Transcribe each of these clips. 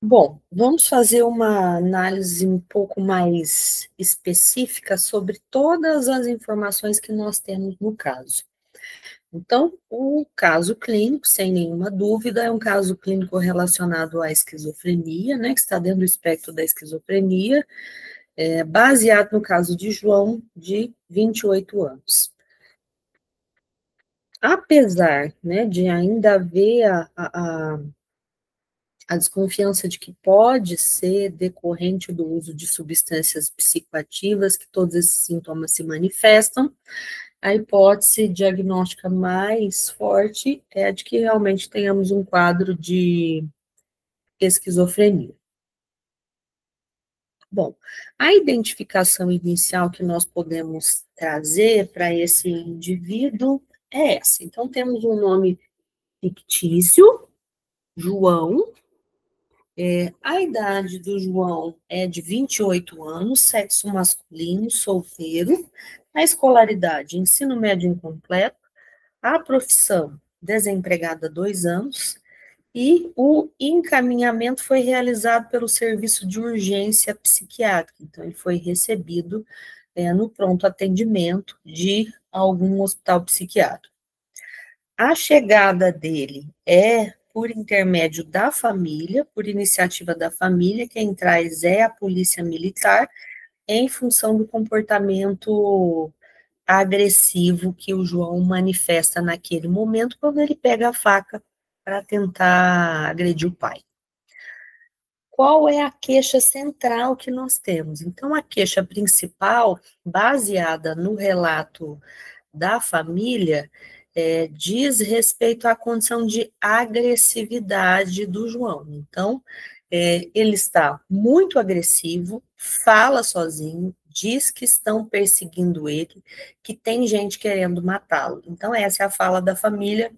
Bom, vamos fazer uma análise um pouco mais específica sobre todas as informações que nós temos no caso. Então, o caso clínico, sem nenhuma dúvida, é um caso clínico relacionado à esquizofrenia, né, que está dentro do espectro da esquizofrenia, baseado no caso de João, de 28 anos. Apesar, né, de ainda haver a desconfiança de que pode ser decorrente do uso de substâncias psicoativas, que todos esses sintomas se manifestam, a hipótese diagnóstica mais forte é a de que realmente tenhamos um quadro de esquizofrenia. Bom, a identificação inicial que nós podemos trazer para esse indivíduo é essa. Então, temos um nome fictício, João. A idade do João é de 28 anos, sexo masculino, solteiro, a escolaridade, ensino médio incompleto, a profissão, desempregada há 2 anos, e o encaminhamento foi realizado pelo serviço de urgência psiquiátrica, então ele foi recebido no pronto atendimento de algum hospital psiquiátrico. A chegada dele é por intermédio da família, por iniciativa da família, quem traz é a polícia militar, em função do comportamento agressivo que o João manifesta naquele momento, quando ele pega a faca para tentar agredir o pai. Qual é a queixa central que nós temos? Então, a queixa principal, baseada no relato da família, diz respeito à condição de agressividade do João. Então, ele está muito agressivo, fala sozinho, diz que estão perseguindo ele, que tem gente querendo matá-lo. Então, essa é a fala da família,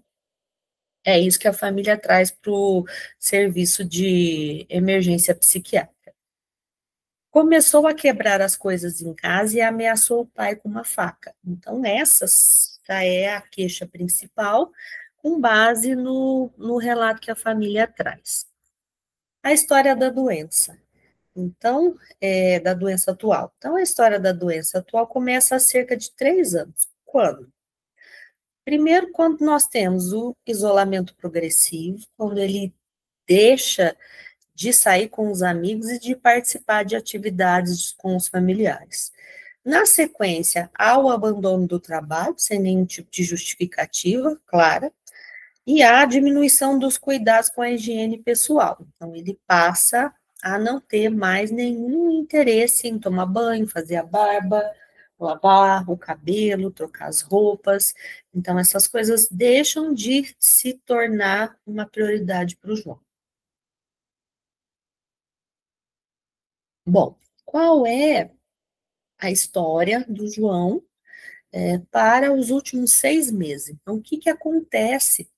é isso que a família traz para o serviço de emergência psiquiátrica. Começou a quebrar as coisas em casa e ameaçou o pai com uma faca. Então, essa já é a queixa principal, com base no relato que a família traz. A história da doença. Então, da doença atual. Então, a história da doença atual começa há cerca de 3 anos. Quando? Primeiro, quando nós temos o isolamento progressivo, quando ele deixa de sair com os amigos e de participar de atividades com os familiares. Na sequência, há o abandono do trabalho, sem nenhum tipo de justificativa clara, e há a diminuição dos cuidados com a higiene pessoal. Então, ele passa a não ter mais nenhum interesse em tomar banho, fazer a barba, lavar o cabelo, trocar as roupas. Então, essas coisas deixam de se tornar uma prioridade para o João. Bom, qual é a história do João para os últimos 6 meses? Então, o que acontece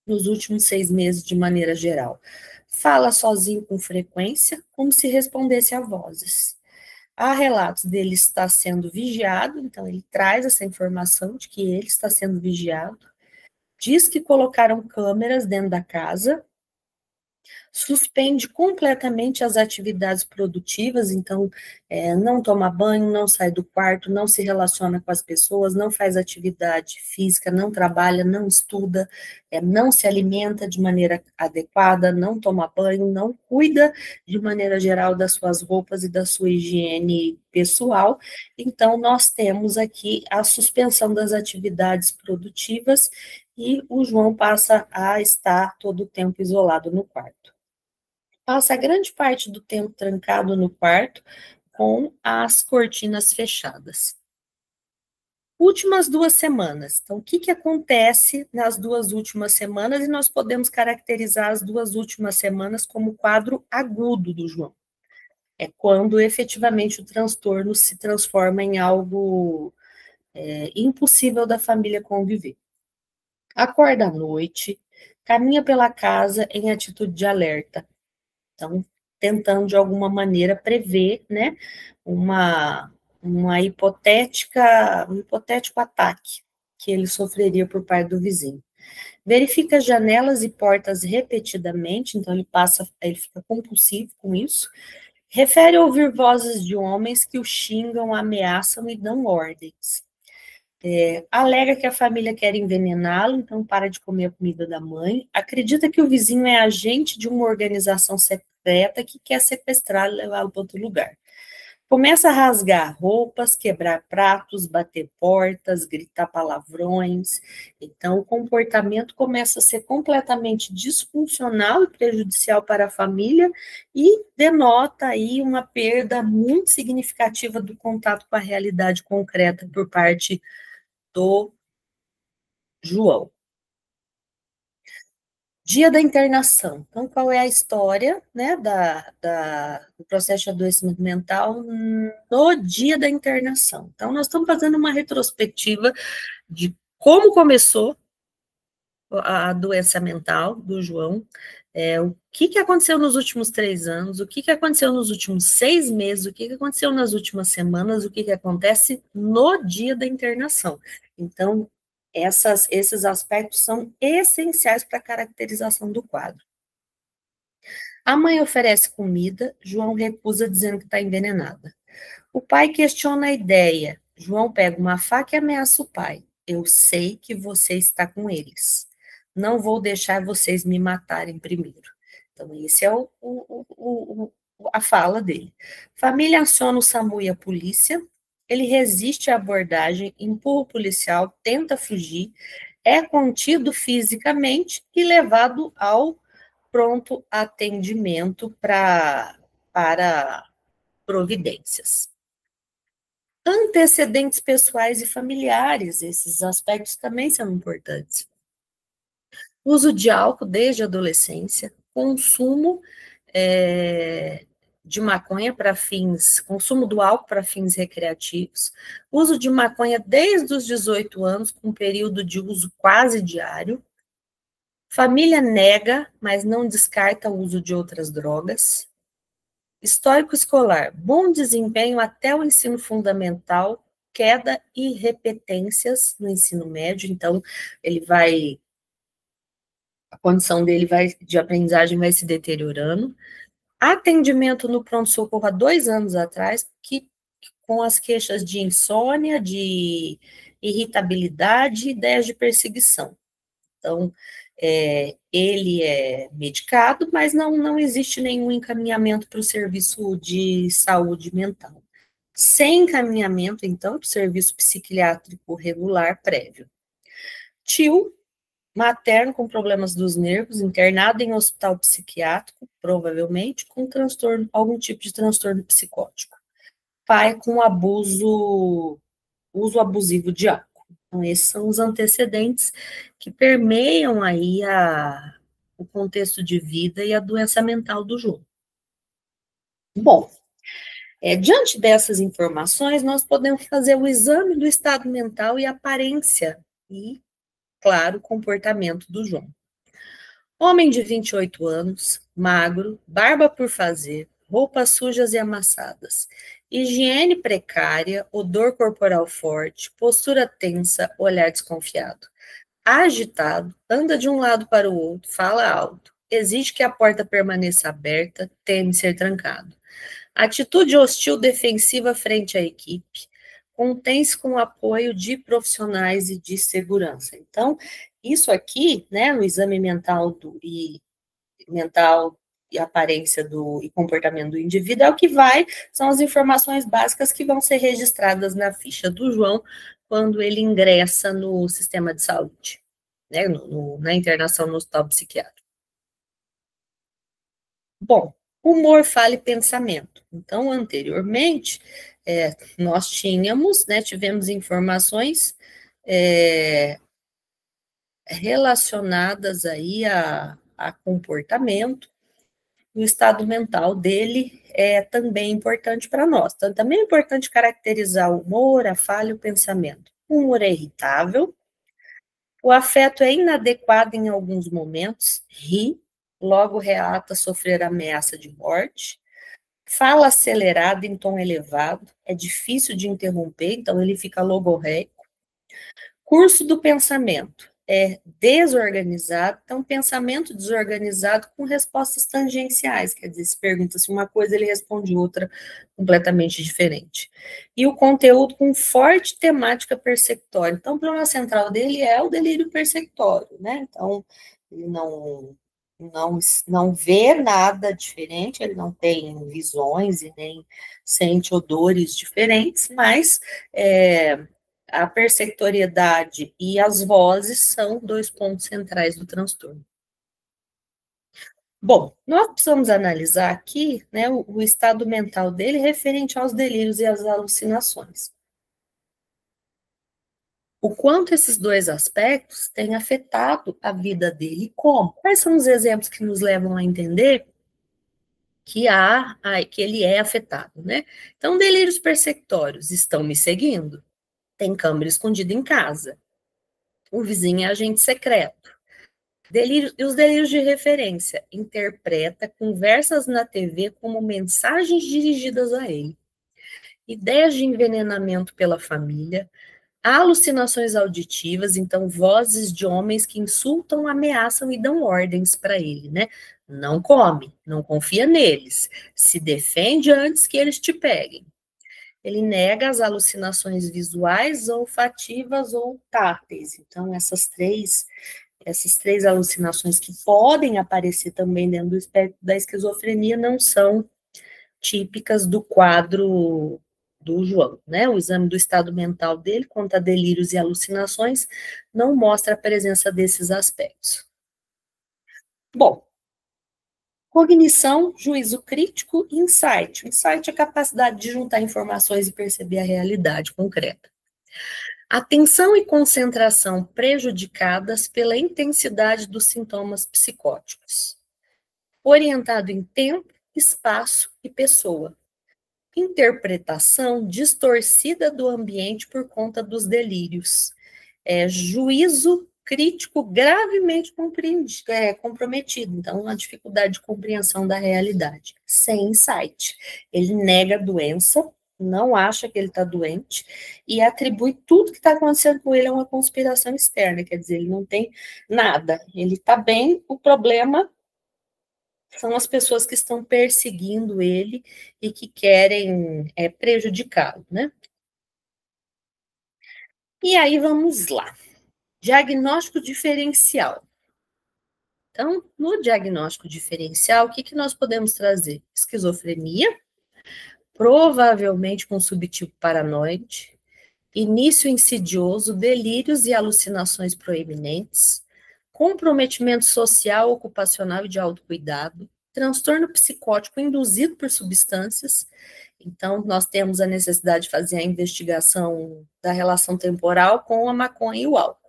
nos últimos 6 meses de maneira geral? Fala sozinho com frequência, como se respondesse a vozes. Há relatos dele estar sendo vigiado, então ele traz essa informação de que ele está sendo vigiado. Diz que colocaram câmeras dentro da casa, suspende completamente as atividades produtivas, então não toma banho, não sai do quarto, não se relaciona com as pessoas, não faz atividade física, não trabalha, não estuda, não se alimenta de maneira adequada, não toma banho, não cuida de maneira geral das suas roupas e da sua higiene pessoal. Então, nós temos aqui a suspensão das atividades produtivas e o João passa a estar todo o tempo isolado no quarto. Passa grande parte do tempo trancado no quarto com as cortinas fechadas. Últimas 2 semanas. Então, o que acontece nas 2 últimas semanas? E nós podemos caracterizar as 2 últimas semanas como quadro agudo do João. É quando efetivamente o transtorno se transforma em algo impossível da família conviver. Acorda à noite, caminha pela casa em atitude de alerta. Então, tentando de alguma maneira prever, né, um hipotético ataque que ele sofreria por parte do vizinho. Verifica janelas e portas repetidamente, então ele fica compulsivo com isso. Refere ouvir vozes de homens que o xingam, ameaçam e dão ordens. Alega que a família quer envenená-lo, então para de comer a comida da mãe. Acredita que o vizinho é agente de uma organização secreta que quer sequestrá-lo e levá-lo para outro lugar. Começa a rasgar roupas, quebrar pratos, bater portas, gritar palavrões. Então, o comportamento começa a ser completamente disfuncional e prejudicial para a família e denota aí uma perda muito significativa do contato com a realidade concreta por parte do João. Dia da internação. Então, qual é a história, né, do processo de adoecimento mental no dia da internação? Então, nós estamos fazendo uma retrospectiva de como começou a doença mental do João, o que aconteceu nos últimos 3 anos, o que aconteceu nos últimos 6 meses, o que aconteceu nas últimas semanas, o que acontece no dia da internação. Então, esses aspectos são essenciais para a caracterização do quadro. A mãe oferece comida, João recusa dizendo que está envenenada. O pai questiona a ideia. João pega uma faca e ameaça o pai. Eu sei que você está com eles. Não vou deixar vocês me matarem primeiro. Então, esse é a fala dele. Família aciona o SAMU e a polícia. Ele resiste à abordagem, empurra o policial, tenta fugir, é contido fisicamente e levado ao pronto atendimento para providências. Antecedentes pessoais e familiares, esses aspectos também são importantes. Uso de álcool desde a adolescência, consumo de maconha para fins, consumo do álcool para fins recreativos, uso de maconha desde os 18 anos, com período de uso quase diário. Família nega, mas não descarta o uso de outras drogas. Histórico escolar, bom desempenho até o ensino fundamental, queda e repetências no ensino médio, então a condição dele de aprendizagem vai se deteriorando. Atendimento no pronto-socorro há 2 anos atrás, com as queixas de insônia, de irritabilidade e ideias de perseguição. Então, ele é medicado, mas não existe nenhum encaminhamento para o serviço de saúde mental. Sem encaminhamento, então, para o serviço psiquiátrico regular prévio. Tio materno com problemas dos nervos, internado em hospital psiquiátrico, provavelmente com algum tipo de transtorno psicótico. Pai com uso abusivo de álcool. Então, esses são os antecedentes que permeiam aí o contexto de vida e a doença mental do João. Bom, diante dessas informações, nós podemos fazer o exame do estado mental e aparência e, claro, comportamento do João. Homem de 28 anos, magro, barba por fazer, roupas sujas e amassadas, higiene precária, odor corporal forte, postura tensa, olhar desconfiado. Agitado, anda de um lado para o outro, fala alto, exige que a porta permaneça aberta, teme ser trancado. Atitude hostil defensiva frente à equipe, contém-se com o apoio de profissionais e de segurança. Então, isso aqui, né, no exame mental e aparência e comportamento do indivíduo, é o que são as informações básicas que vão ser registradas na ficha do João quando ele ingressa no sistema de saúde, né, na internação no hospital psiquiátrico. Bom, humor, fala e pensamento. Então, anteriormente, nós tivemos informações relacionadas aí a comportamento. O estado mental dele é também importante para nós. Então, também é importante caracterizar o humor, a fala e o pensamento. O humor é irritável, o afeto é inadequado em alguns momentos, ri, logo relata sofrer ameaça de morte, fala acelerada em tom elevado, é difícil de interromper, então ele fica logorreico. Curso do pensamento, desorganizado, então pensamento desorganizado com respostas tangenciais, quer dizer, se pergunta-se uma coisa, ele responde outra completamente diferente. E o conteúdo com forte temática persecutória, então o problema central dele é o delírio persecutório, né, então ele não vê nada diferente, ele não tem visões e nem sente odores diferentes, mas a persecutoriedade e as vozes são dois pontos centrais do transtorno. Bom, nós precisamos analisar aqui, né, o estado mental dele referente aos delírios e às alucinações. O quanto esses dois aspectos têm afetado a vida dele e como. Quais são os exemplos que nos levam a entender que ele é afetado, né? Então, delírios persecutórios, estão me seguindo, tem câmera escondida em casa, o vizinho é agente secreto. E os delírios de referência, interpreta conversas na TV como mensagens dirigidas a ele. Ideias de envenenamento pela família, alucinações auditivas, então vozes de homens que insultam, ameaçam e dão ordens para ele, né? Não come, não confia neles, se defende antes que eles te peguem. Ele nega as alucinações visuais, olfativas ou táteis. Então, essas três alucinações que podem aparecer também dentro do espectro da esquizofrenia não são típicas do quadro do João, né? O exame do estado mental dele, quanto a delírios e alucinações, não mostra a presença desses aspectos. Bom, cognição, juízo crítico e insight. O insight é a capacidade de juntar informações e perceber a realidade concreta. Atenção e concentração prejudicadas pela intensidade dos sintomas psicóticos. Orientado em tempo, espaço e pessoa. Interpretação distorcida do ambiente por conta dos delírios. Juízo crítico gravemente comprometido, então uma dificuldade de compreensão da realidade. Sem insight. Ele nega a doença, não acha que ele está doente e atribui tudo que está acontecendo com ele a uma conspiração externa, quer dizer, ele não tem nada, ele está bem, o problema são as pessoas que estão perseguindo ele e que querem prejudicá-lo, né? E aí vamos lá. Diagnóstico diferencial. Então, no diagnóstico diferencial, o que nós podemos trazer? Esquizofrenia, provavelmente com subtipo paranoide, início insidioso, delírios e alucinações proeminentes, comprometimento social, ocupacional e de autocuidado, transtorno psicótico induzido por substâncias. Então, nós temos a necessidade de fazer a investigação da relação temporal com a maconha e o álcool.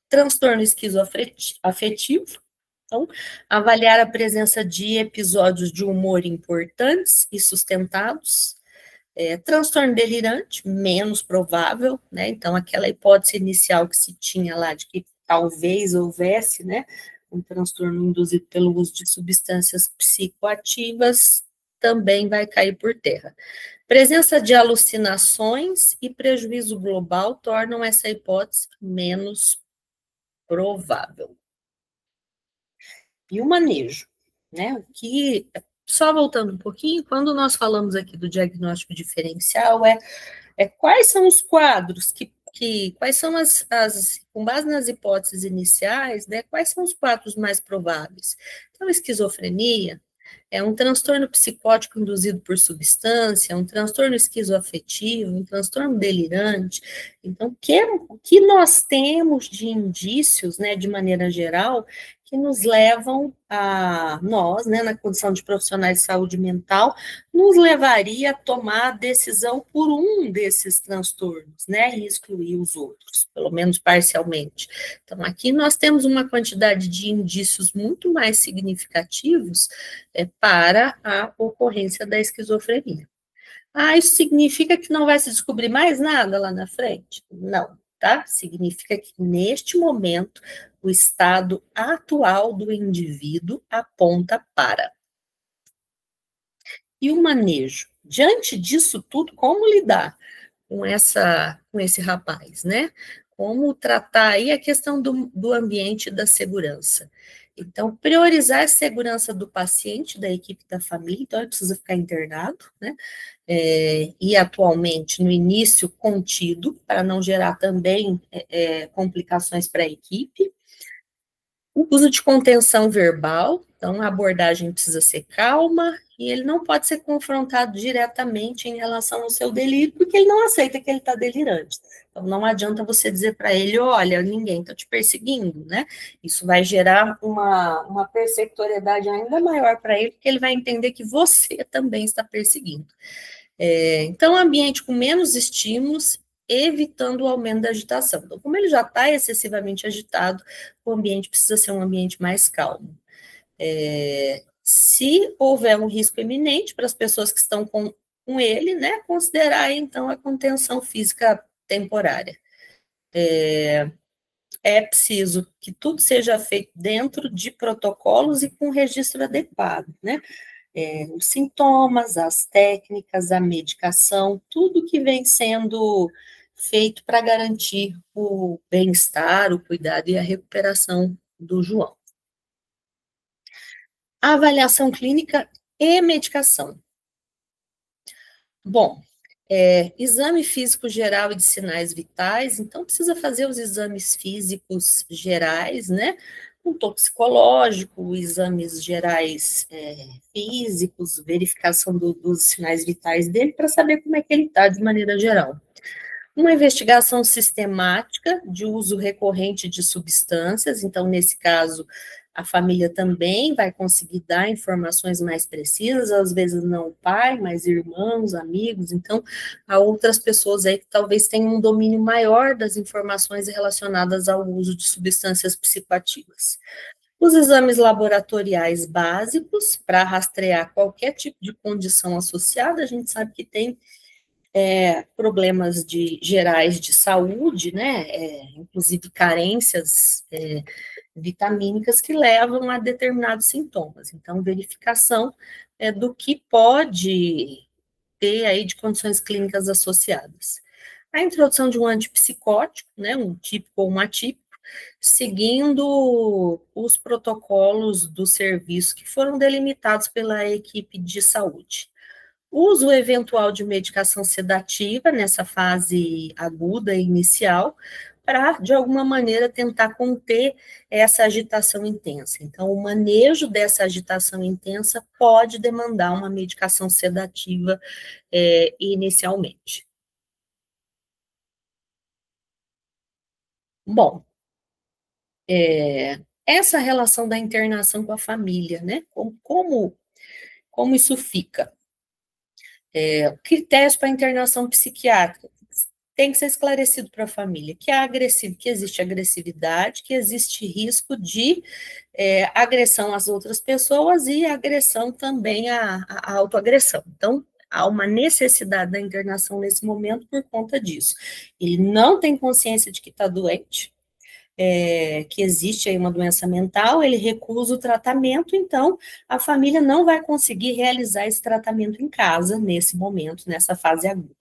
Transtorno esquizoafetivo, então, avaliar a presença de episódios de humor importantes e sustentados. Transtorno delirante, menos provável, né? Então, aquela hipótese inicial que se tinha lá de que talvez houvesse, né, um transtorno induzido pelo uso de substâncias psicoativas, também vai cair por terra. Presença de alucinações e prejuízo global tornam essa hipótese menos provável. E o manejo, né? Que, só voltando um pouquinho, quando nós falamos aqui do diagnóstico diferencial, quais são os quadros quais são com base nas hipóteses iniciais, né, quais são os quadros mais prováveis? Então, esquizofrenia é um transtorno psicótico induzido por substância, um transtorno esquizoafetivo, um transtorno delirante. Então, o que nós temos de indícios, né, de maneira geral, que nos levam a nós, né, na condição de profissionais de saúde mental, nos levaria a tomar a decisão por um desses transtornos, né, e excluir os outros, pelo menos parcialmente. Então, aqui nós temos uma quantidade de indícios muito mais significativos para a ocorrência da esquizofrenia. Isso significa que não vai se descobrir mais nada lá na frente? Não, tá? Significa que neste momento o estado atual do indivíduo aponta para. E o manejo? Diante disso tudo, como lidar? com esse rapaz, né? Como tratar aí a questão do ambiente e da segurança. Então, priorizar a segurança do paciente, da equipe da família, então ele precisa ficar internado, né? E atualmente, no início, contido, para não gerar também complicações para a equipe. O uso de contenção verbal, então a abordagem precisa ser calma e ele não pode ser confrontado diretamente em relação ao seu delírio, porque ele não aceita que ele está delirante. Então não adianta você dizer para ele, olha, ninguém está te perseguindo, né? Isso vai gerar uma persecutoriedade ainda maior para ele, porque ele vai entender que você também está perseguindo. Então, ambiente com menos estímulos, evitando o aumento da agitação. Então, como ele já está excessivamente agitado, o ambiente precisa ser um ambiente mais calmo. Se houver um risco iminente para as pessoas que estão com ele, né, considerar, então, a contenção física temporária. É preciso que tudo seja feito dentro de protocolos e com registro adequado, né? Os sintomas, as técnicas, a medicação, tudo que vem sendo feito para garantir o bem-estar, o cuidado e a recuperação do João. A avaliação clínica e medicação. Bom, exame físico geral e de sinais vitais, então precisa fazer os exames físicos gerais, né? Um toxicológico, exames gerais físicos, verificação dos sinais vitais dele, para saber como é que ele está de maneira geral. Uma investigação sistemática de uso recorrente de substâncias, então, nesse caso, a família também vai conseguir dar informações mais precisas, às vezes não o pai, mas irmãos, amigos, então, há outras pessoas aí que talvez tenham um domínio maior das informações relacionadas ao uso de substâncias psicoativas. Os exames laboratoriais básicos, para rastrear qualquer tipo de condição associada, a gente sabe que tem problemas gerais de saúde, né, inclusive carências vitamínicas que levam a determinados sintomas. Então, verificação do que pode ter aí de condições clínicas associadas. A introdução de um antipsicótico, né, um típico ou um atípico, seguindo os protocolos do serviço que foram delimitados pela equipe de saúde. Uso eventual de medicação sedativa nessa fase aguda e inicial, para, de alguma maneira, tentar conter essa agitação intensa. Então, o manejo dessa agitação intensa pode demandar uma medicação sedativa inicialmente. Bom, essa relação da internação com a família, né? Como isso fica? Critérios para internação psiquiátrica. Tem que ser esclarecido para a família que existe agressividade, que existe risco de agressão às outras pessoas e agressão também à autoagressão. Então, há uma necessidade da internação nesse momento por conta disso. Ele não tem consciência de que está doente, que existe aí uma doença mental, ele recusa o tratamento, então a família não vai conseguir realizar esse tratamento em casa nesse momento, nessa fase aguda.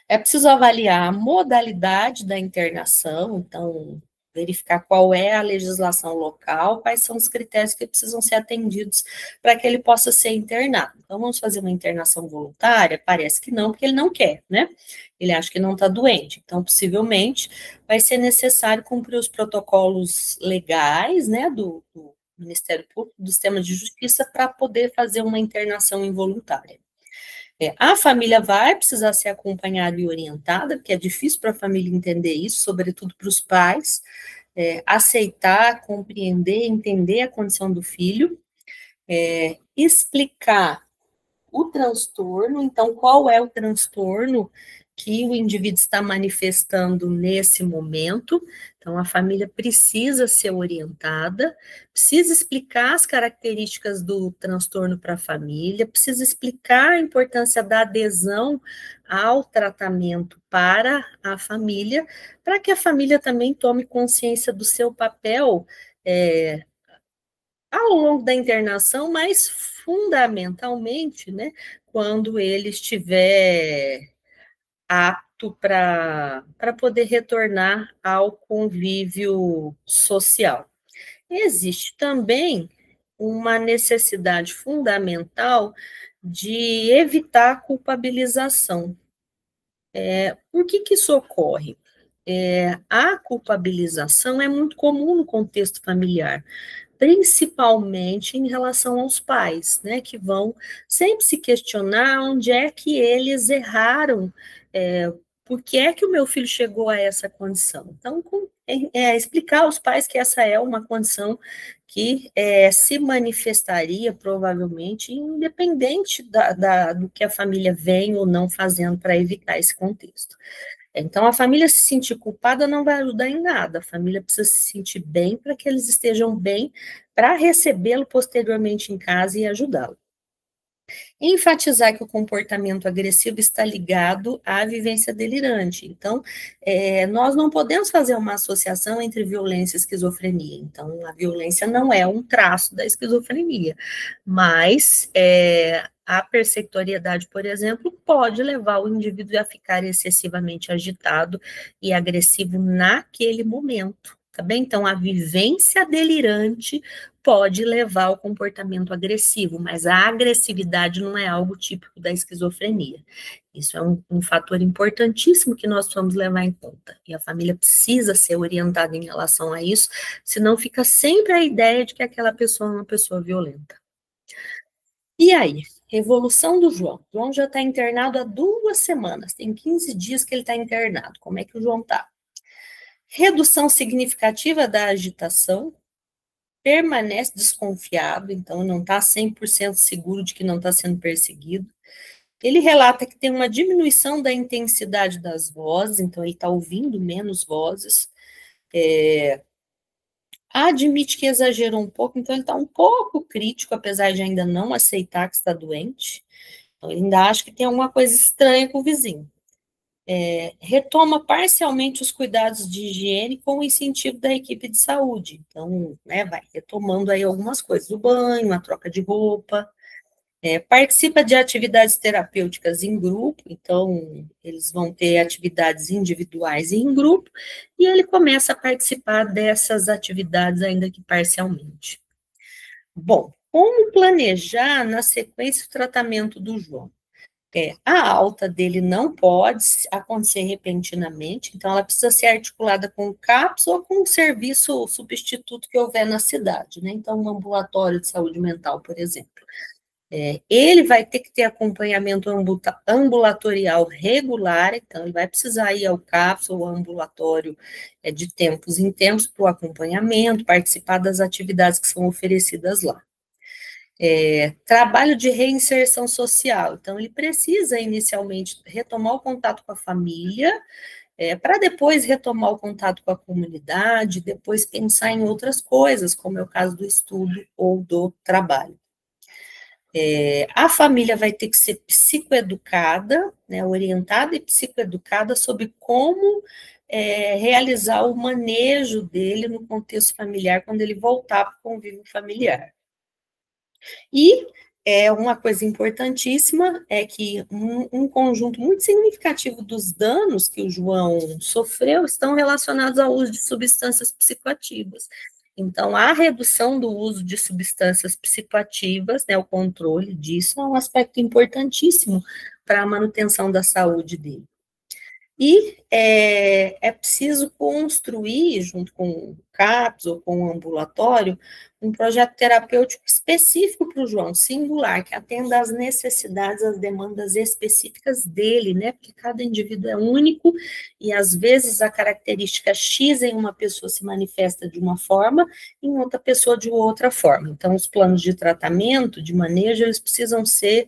É preciso avaliar a modalidade da internação, então, verificar qual é a legislação local, quais são os critérios que precisam ser atendidos para que ele possa ser internado. Então, vamos fazer uma internação voluntária? Parece que não, porque ele não quer, né? Ele acha que não está doente. Então, possivelmente, vai ser necessário cumprir os protocolos legais, né, do Ministério Público, do Sistema de Justiça, para poder fazer uma internação involuntária. A família vai precisar ser acompanhada e orientada, porque é difícil para a família entender isso, sobretudo para os pais, aceitar, compreender, entender a condição do filho, explicar o transtorno, então, qual é o transtorno que o indivíduo está manifestando nesse momento. Então, a família precisa ser orientada, precisa explicar as características do transtorno para a família, precisa explicar a importância da adesão ao tratamento para a família, para que a família também tome consciência do seu papel ao longo da internação, mas fundamentalmente, né, quando ele estiver apto para poder retornar ao convívio social. Existe também uma necessidade fundamental de evitar a culpabilização. Por que isso ocorre? A culpabilização é muito comum no contexto familiar, principalmente em relação aos pais, né, que vão sempre se questionar onde é que eles erraram, por que é que o meu filho chegou a essa condição. Então, explicar aos pais que essa é uma condição que se manifestaria provavelmente independente do que a família vem ou não fazendo para evitar esse contexto. Então, a família se sentir culpada não vai ajudar em nada. A família precisa se sentir bem para que eles estejam bem para recebê-lo posteriormente em casa e ajudá-lo. Enfatizar que o comportamento agressivo está ligado à vivência delirante. Então, nós não podemos fazer uma associação entre violência e esquizofrenia. Então, a violência não é um traço da esquizofrenia, mas a perceptoriedade, por exemplo, pode levar o indivíduo a ficar excessivamente agitado e agressivo naquele momento. Tá bem? Então, a vivência delirante pode levar ao comportamento agressivo, mas a agressividade não é algo típico da esquizofrenia. Isso é um fator importantíssimo que nós vamos levar em conta. E a família precisa ser orientada em relação a isso, senão fica sempre a ideia de que aquela pessoa é uma pessoa violenta. E aí? Evolução do João. O João já está internado há 2 semanas, tem 15 dias que ele está internado. Como é que o João está? Redução significativa da agitação, permanece desconfiado, então não está 100% seguro de que não está sendo perseguido. Ele relata que tem uma diminuição da intensidade das vozes, então ele está ouvindo menos vozes. Admite que exagerou um pouco, então ele está um pouco crítico, apesar de ainda não aceitar que está doente. Então, ele ainda acha que tem alguma coisa estranha com o vizinho. Retoma parcialmente os cuidados de higiene com o incentivo da equipe de saúde. Então, vai retomando aí algumas coisas, o banho, a troca de roupa, participa de atividades terapêuticas em grupo, então eles vão ter atividades individuais e em grupo, e ele começa a participar dessas atividades ainda que parcialmente. Bom, como planejar na sequência o tratamento do João? A alta dele não pode acontecer repentinamente, então ela precisa ser articulada com o CAPS ou com o serviço substituto que houver na cidade, né? Então, um ambulatório de saúde mental, por exemplo. Ele vai ter que ter acompanhamento ambulatorial regular, então ele vai precisar ir ao CAPS ou ao ambulatório de tempos em tempos para o acompanhamento, participar das atividades que são oferecidas lá. Trabalho de reinserção social. Então, ele precisa inicialmente retomar o contato com a família, para depois retomar o contato com a comunidade, depois pensar em outras coisas, como é o caso do estudo ou do trabalho. A família vai ter que ser psicoeducada, né, orientada e psicoeducada sobre como realizar o manejo dele no contexto familiar quando ele voltar para o convívio familiar. E uma coisa importantíssima é que um conjunto muito significativo dos danos que o João sofreu estão relacionados ao uso de substâncias psicoativas. Então, a redução do uso de substâncias psicoativas, né, o controle disso, é um aspecto importantíssimo para a manutenção da saúde dele. E é preciso construir, junto com o CAPS ou com o ambulatório, um projeto terapêutico específico para o João, singular, que atenda às necessidades, às demandas específicas dele, né? Porque cada indivíduo é único e, às vezes, a característica X em uma pessoa se manifesta de uma forma, em outra pessoa de outra forma. Então, os planos de tratamento, de manejo, eles precisam ser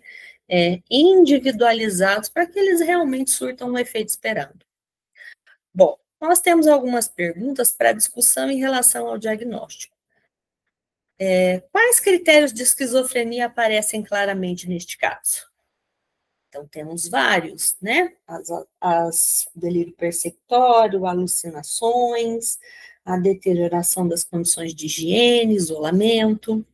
individualizados para que eles realmente surtam o efeito esperado. Bom, nós temos algumas perguntas para discussão em relação ao diagnóstico. Quais critérios de esquizofrenia aparecem claramente neste caso? Então, temos vários, né? As delírio perceptório, alucinações, a deterioração das condições de higiene, isolamento.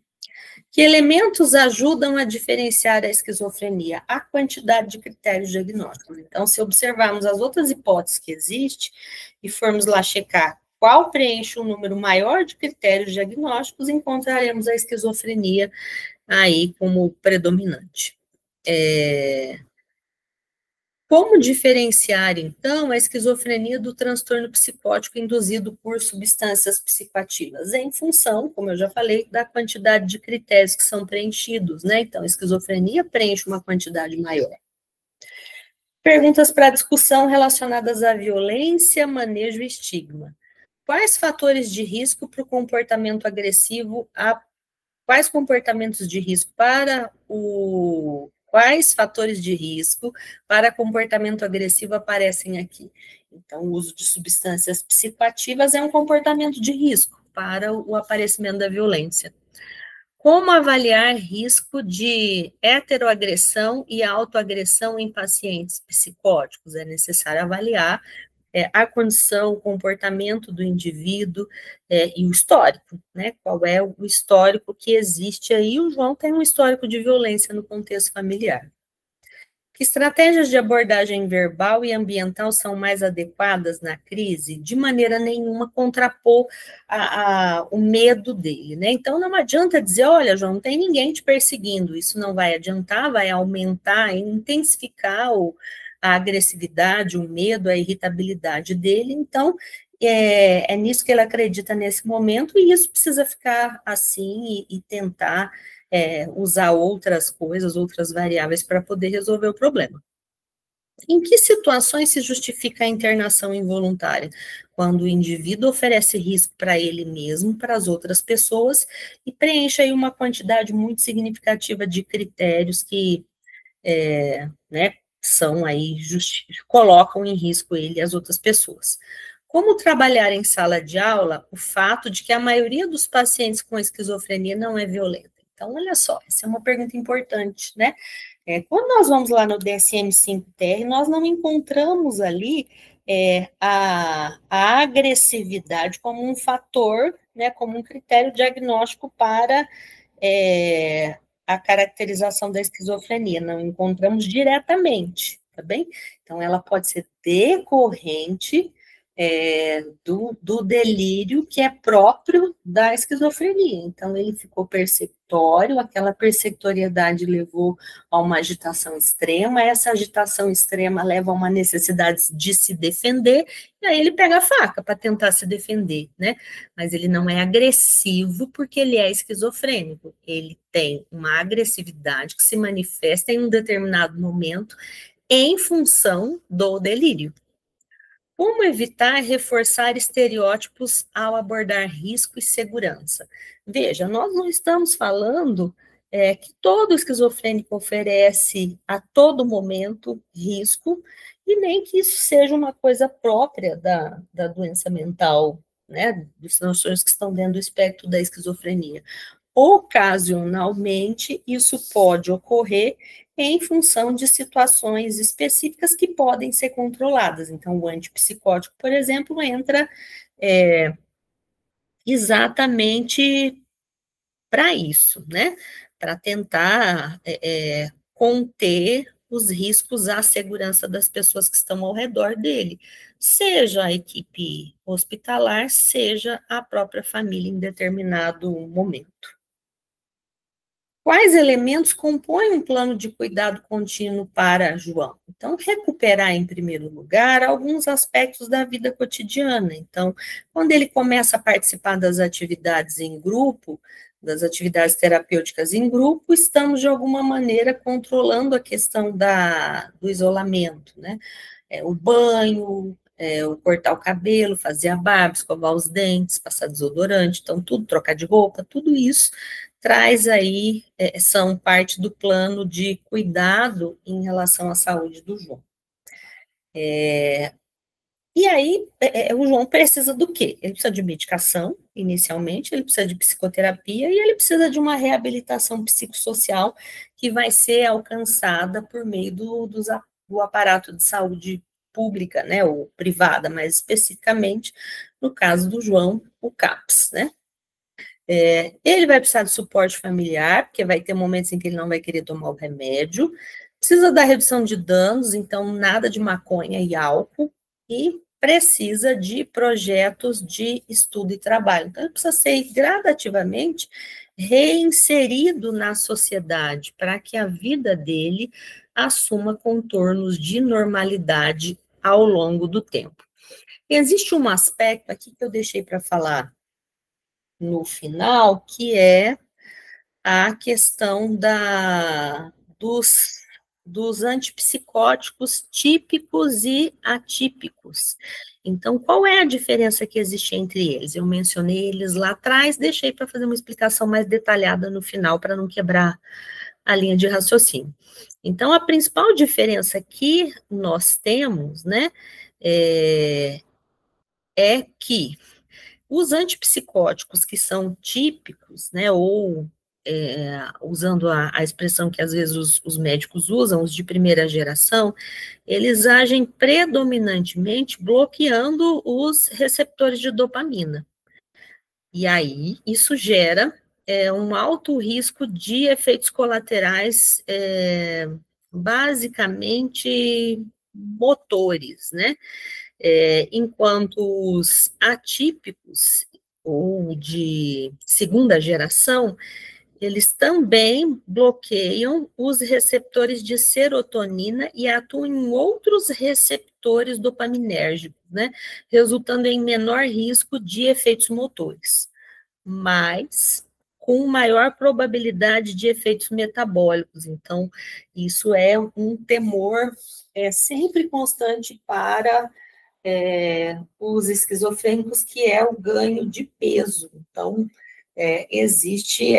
Que elementos ajudam a diferenciar a esquizofrenia? A quantidade de critérios diagnósticos. Então, se observarmos as outras hipóteses que existem e formos lá checar qual preenche um número maior de critérios diagnósticos, encontraremos a esquizofrenia aí como predominante. Como diferenciar, então, a esquizofrenia do transtorno psicótico induzido por substâncias psicoativas? Em função, como eu já falei, da quantidade de critérios que são preenchidos, né? Então, a esquizofrenia preenche uma quantidade maior. Perguntas para discussão relacionadas à violência, manejo e estigma. Quais fatores de risco para o comportamento agressivo Quais comportamentos de risco Quais fatores de risco para comportamento agressivo aparecem aqui? Então, o uso de substâncias psicoativas é um comportamento de risco para o aparecimento da violência. Como avaliar risco de heteroagressão e autoagressão em pacientes psicóticos? É necessário avaliar a condição, o comportamento do indivíduo e o histórico, né? Qual é o histórico que existe aí? O João tem um histórico de violência no contexto familiar. Que estratégias de abordagem verbal e ambiental são mais adequadas na crise? De maneira nenhuma contrapor o medo dele, né? Então, não adianta dizer, olha, João, não tem ninguém te perseguindo, isso não vai adiantar, vai aumentar, intensificar a agressividade, o medo, a irritabilidade dele, então, é nisso que ele acredita nesse momento, e isso precisa ficar assim e tentar usar outras coisas, outras variáveis para poder resolver o problema. Em que situações se justifica a internação involuntária? Quando o indivíduo oferece risco para ele mesmo, para as outras pessoas, e preenche aí uma quantidade muito significativa de critérios que, né, são aí, colocam em risco ele e as outras pessoas. Como trabalhar em sala de aula o fato de que a maioria dos pacientes com esquizofrenia não é violenta? Então, olha só, essa é uma pergunta importante, né? Quando nós vamos lá no DSM-5-TR, nós não encontramos ali a agressividade como um fator, né, como um critério diagnóstico para a caracterização da esquizofrenia, não encontramos diretamente, tá bem? Então, ela pode ser decorrente do delírio que é próprio da esquizofrenia. Então, ele ficou persecutório, aquela persecutoriedade levou a uma agitação extrema, essa agitação extrema leva a uma necessidade de se defender, e aí ele pega a faca para tentar se defender, né? Mas ele não é agressivo porque ele é esquizofrênico, ele tem uma agressividade que se manifesta em um determinado momento em função do delírio. Como evitar reforçar estereótipos ao abordar risco e segurança? Veja, nós não estamos falando que todo esquizofrênico oferece a todo momento risco, e nem que isso seja uma coisa própria da doença mental, né, dos transtornos que estão dentro do espectro da esquizofrenia. Ocasionalmente, isso pode ocorrer em função de situações específicas que podem ser controladas. Então, o antipsicótico, por exemplo, entra exatamente para isso, né? Para tentar conter os riscos à segurança das pessoas que estão ao redor dele, seja a equipe hospitalar, seja a própria família em determinado momento. Quais elementos compõem um plano de cuidado contínuo para João? Então, recuperar, em primeiro lugar, alguns aspectos da vida cotidiana. Então, quando ele começa a participar das atividades em grupo, das atividades terapêuticas em grupo, estamos, de alguma maneira, controlando a questão do isolamento, né? O banho, o cortar o cabelo, fazer a barba, escovar os dentes, passar desodorante, então, tudo, trocar de roupa, tudo isso traz aí, são parte do plano de cuidado em relação à saúde do João. E aí, o João precisa do quê? Ele precisa de medicação, inicialmente, ele precisa de psicoterapia e ele precisa de uma reabilitação psicossocial que vai ser alcançada por meio do aparato de saúde pública, né, ou privada, mais especificamente, no caso do João, o CAPS, né? Ele vai precisar de suporte familiar, porque vai ter momentos em que ele não vai querer tomar o remédio. Precisa da redução de danos, então nada de maconha e álcool. E precisa de projetos de estudo e trabalho. Então, ele precisa ser gradativamente reinserido na sociedade, para que a vida dele assuma contornos de normalidade ao longo do tempo. Existe um aspecto aqui que eu deixei para falar no final, que é a questão dos antipsicóticos típicos e atípicos. Então, qual é a diferença que existe entre eles? Eu mencionei eles lá atrás, deixei para fazer uma explicação mais detalhada no final, para não quebrar a linha de raciocínio. Então, a principal diferença que nós temos, né, é que os antipsicóticos que são típicos, né, ou usando a expressão que às vezes os médicos usam, os de primeira geração, eles agem predominantemente bloqueando os receptores de dopamina. E aí, isso gera um alto risco de efeitos colaterais, basicamente motores, né? Enquanto os atípicos, ou de segunda geração, eles também bloqueiam os receptores de serotonina e atuam em outros receptores dopaminérgicos, né? Resultando em menor risco de efeitos motores, mas com maior probabilidade de efeitos metabólicos. Então, isso é um temor sempre constante para os esquizofrênicos, que é o ganho de peso. Então, existe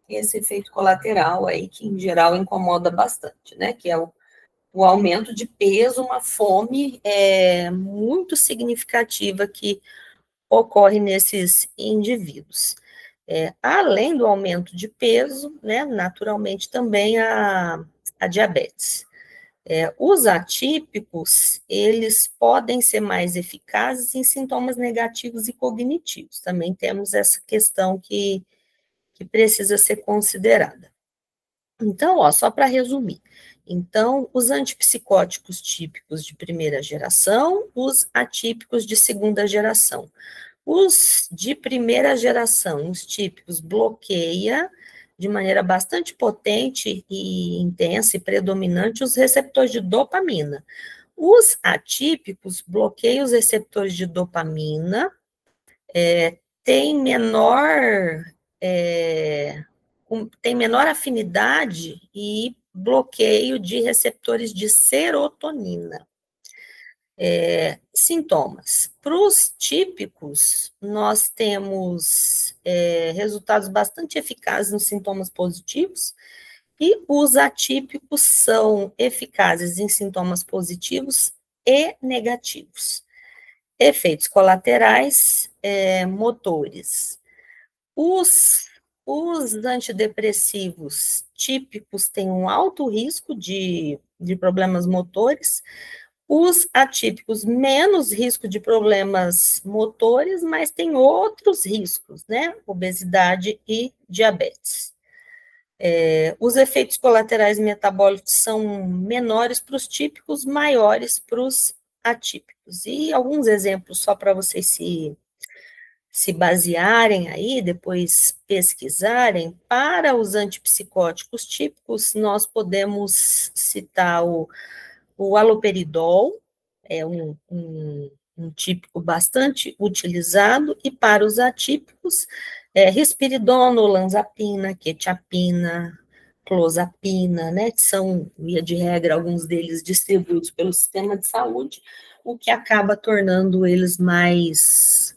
esse efeito colateral aí, que em geral incomoda bastante, né? Que é o aumento de peso, uma fome muito significativa que ocorre nesses indivíduos. Além do aumento de peso, né, naturalmente também a diabetes. Os atípicos, eles podem ser mais eficazes em sintomas negativos e cognitivos. Também temos essa questão que precisa ser considerada. Então, só para resumir. Então, os antipsicóticos típicos de primeira geração, os atípicos de segunda geração. Os de primeira geração, os típicos, bloqueia de maneira bastante potente e intensa e predominante os receptores de dopamina. Os atípicos bloqueiam os receptores de dopamina, têm menor afinidade e bloqueio de receptores de serotonina. Sintomas. Para os típicos, nós temos resultados bastante eficazes nos sintomas positivos, e os atípicos são eficazes em sintomas positivos e negativos. Efeitos colaterais, motores. Os antidepressivos típicos têm um alto risco de problemas motores, os atípicos, menos risco de problemas motores, mas tem outros riscos, né? Obesidade e diabetes. Os efeitos colaterais metabólicos são menores para os típicos, maiores para os atípicos. E alguns exemplos, só para vocês se basearem aí, depois pesquisarem. Para os antipsicóticos típicos, nós podemos citar o haloperidol, é um típico bastante utilizado, e para os atípicos, risperidona, olanzapina, quetiapina, clozapina, né, que são, via de regra, alguns deles distribuídos pelo sistema de saúde, o que acaba tornando eles mais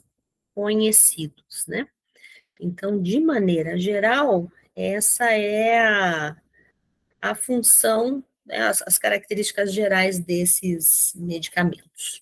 conhecidos, né. Então, de maneira geral, essa é a função, né, as características gerais desses medicamentos.